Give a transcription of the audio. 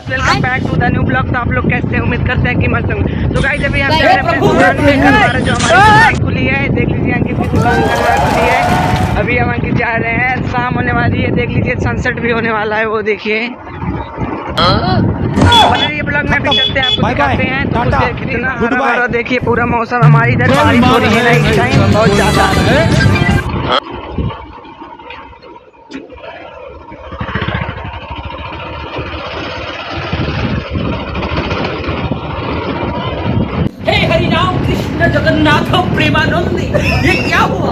Welcome back to the new blog. तो आप लोग कैसे हैं? उम्मीद करते हैं कि मस्त होंगे। तो गाइस अभी हम जा रहे हैं अपने दुकान पे। कल हमारा जो हमारी दुकान खुली है, देख लीजिए अंकित की दुकान कल हमारी खुली है। अभी हम अंकित जा रहे हैं, शाम होने वाली है, देख लीजिए सनसेट भी होने वाला है, वो देखिए। बने रहिए ब्लॉग में, फिर चलते हैं, आपको दिखाते हैं। तो कुछ कितना हरा भरा देखिए पूरा मौसम। हमारी इधर बारिश हो रही है ना इस टाइम, बहुत ज्यादा। हे हरिनाम कृष्ण जगन्नाथ प्रेमानंद, ये क्या हुआ?